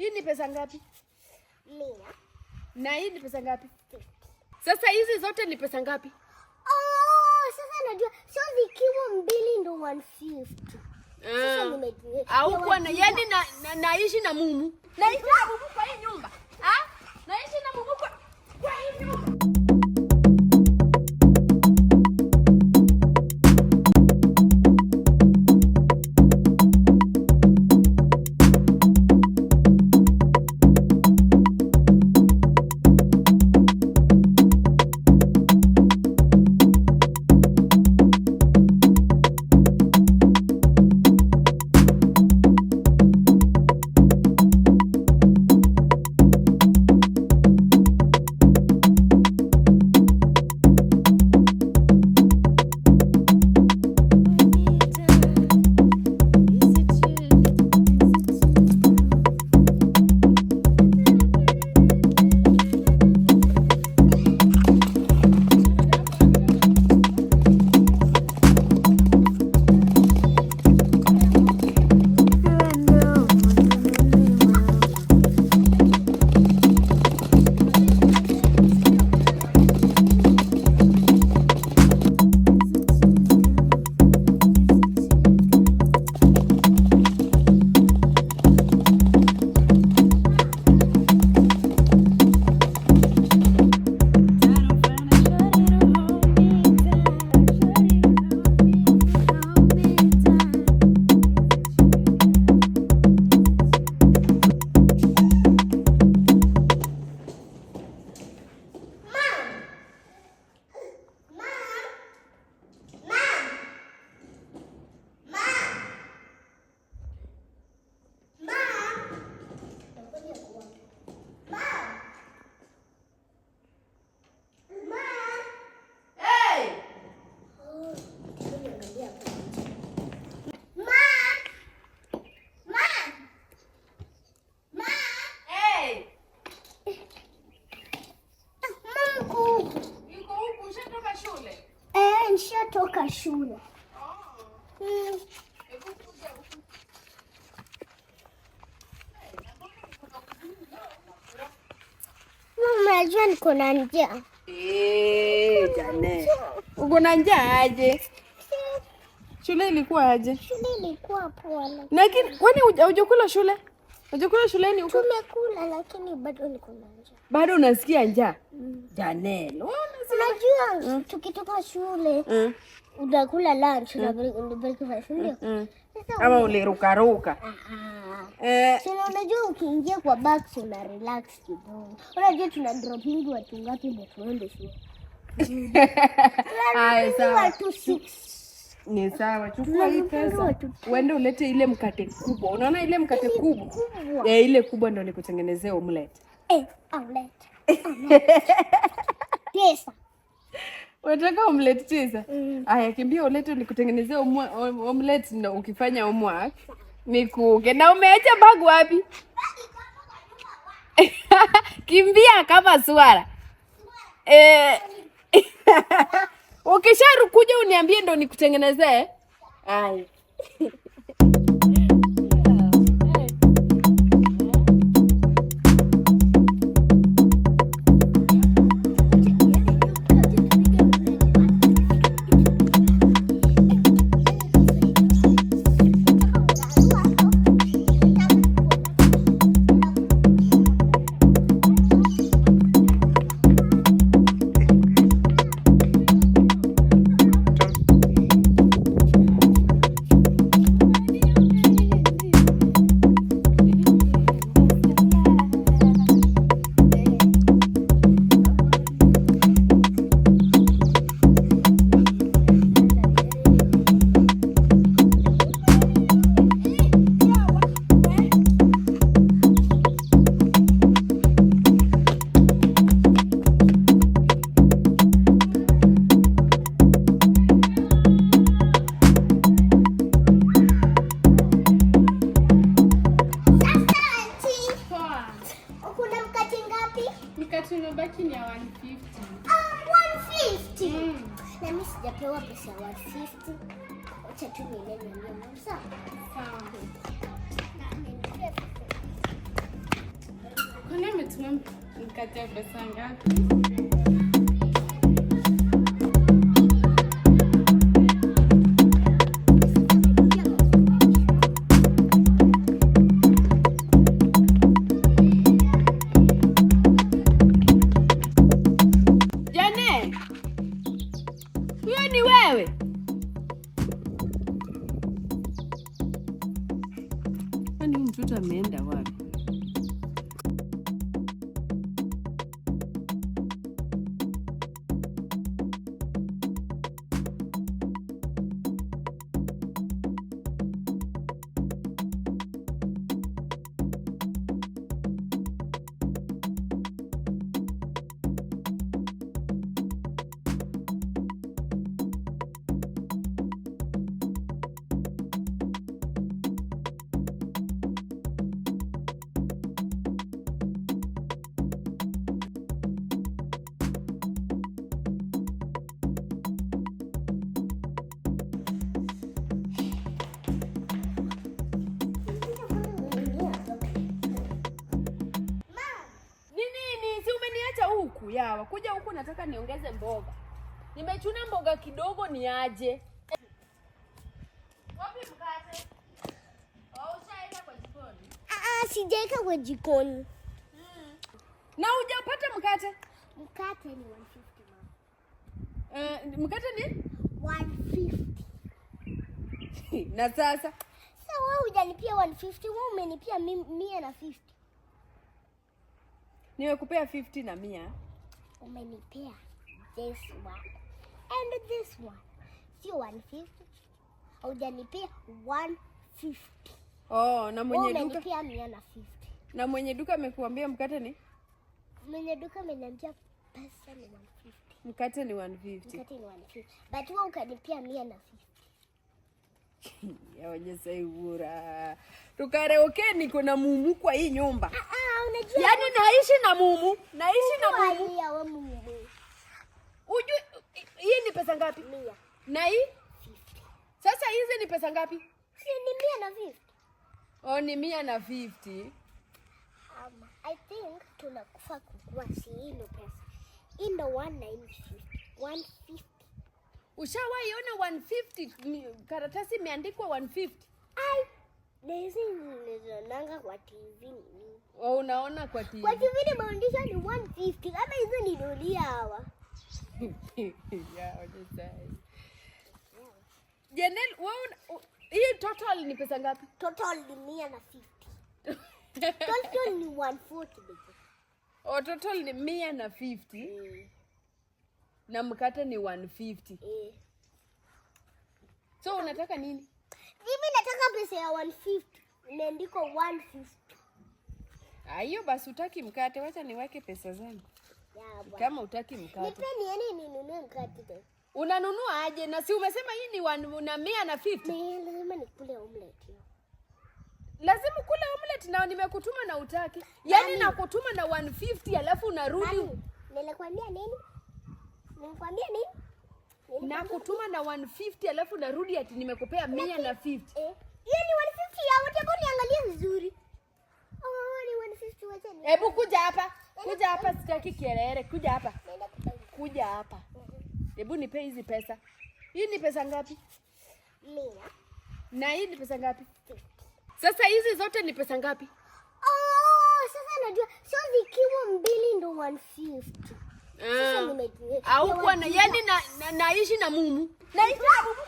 Hii ni pesa ngapi? 100. Na hii ni pesa ngapi? 50. Sasa hizi zote ni pesa ngapi? Sasa najua sio zikiwa 2 ndo 150. Sasa nimejua. Au kwa yani naishi na mumu. Naishi na mumu kwa hii nyumba. Naishi na mumu kwa hii nyumba. Toka shule. Mama, najua niko na njaa. Jane. Uko na njaa aje? Shule ilikuwa aje? Shule ilikuwa poa. Lakini kwani hujakula shule? Hujakula shuleni uko? Tumekula lakini bado niko na njaa. Bado unasikia njaa? Jane. Unajua tukitoka shule unakula lunch na breakfast ndio. Ama ulirukaruka. Sina, unajua ukiingia kwa box una relax kidogo. Unajua tuna drop mingi watu ngapi ndio tuende shule. Sawa. Watu 6. Ni sawa, chukua hii pesa. Uende ulete ile mkate kubwa. Unaona ile mkate kubwa? Ile kubwa ndio nikutengenezea omelette. Omelette. Pesa. Unataka omelette tisa? Aya, kimbia ulete nikutengenezea omelette na ukifanya homework nikuke. Na umeacha bag wapi? Kimbia kama swara. Ukisharukuja uniambie ndo nikutengenezee. Aya. Mikate imebaki ni ya 150. 150. Na mimi sijapewa pesa 150. Acha tu niende nione. Sawa. Sawa. unatuma mkate pesa ngapi? Jane, huyo ni wewe? Kwani mtoto ameenda wapi? Yawa, kuja huku nataka niongeze mboga. Nimechuna mboga kidogo ni aje. Wapi mkate? Ushaeka kwa jikoni? Sijaeka kwa jikoni. Na hujapata mkate? Mkate ni 150 mama. Mkate ni 150. Na sasa? Sasa wewe hujanipia 150, wewe umenipia 150. Nimekupea 50 na 100. Umenipea this one and this one. Sio 150. Hujanipea 150. Oh, na mwenye duka umenipea 150. Na mwenye duka amekuambia mkate ni? Mwenye duka ameniambia pesa ni 150. Mkate ni 150. Mkate ni 150. But wewe ukanipea 150. Yaonye saibura. Tukareoke niko na mumu kwa hii nyumba. Unajua. Yaani naishi na mumu. Naishi na mumu. Ya wewe mumu. Ujue hii ni pesa ngapi? 100. Na hii? 50. Sasa hizi ni pesa ngapi? Si ni 150. Oh, ni 150. I think tunakufa kukua si hilo pesa. In the 150. 150. Ushawahi ona 150 karatasi imeandikwa 150? Ai, hizi nilizonanga kwa TV. Oh, unaona kwa TV. Kwa TV nimeandisha ni 150. Kama hizo ni dolia hawa. Janelle, hii total ni pesa ngapi? Total ni 150. Total ni 140 baby. Oh, total ni 150. Na mkate ni 150. So unataka nini? Mimi nataka pesa ya 150. Imeandikwa 150. Hiyo basi utaki mkate, wacha niweke pesa zangu. Kama utaki mkate. Nipe niende ninunue mkate tena. Unanunua aje? Na si umesema hii ni 150? Lazima nikule omelette. Lazima kula omelette na nimekutuma na utaki. Yaani nakutuma na 150 alafu unarudi. Nilikwambia nini? Nilikwambia nini? Nakutuma na 150 alafu narudi ati nimekupea 150. Hiyo ni 150 ya wote, kwa niangalie vizuri. Ni 150 wacha ni. Hebu kuja hapa. Kuja hapa, sitaki kielele. Kuja hapa. Kuja hapa. Hebu nipe hizi pesa. Hii ni pesa ngapi? 100. Na hii ni pesa ngapi? 50. Sasa hizi zote ni pesa ngapi? Sasa najua. Sio zikiwa mbili ndo 150. Sasa nimejua. Au kwa na yani naishi na mumu. Naishi na mumu.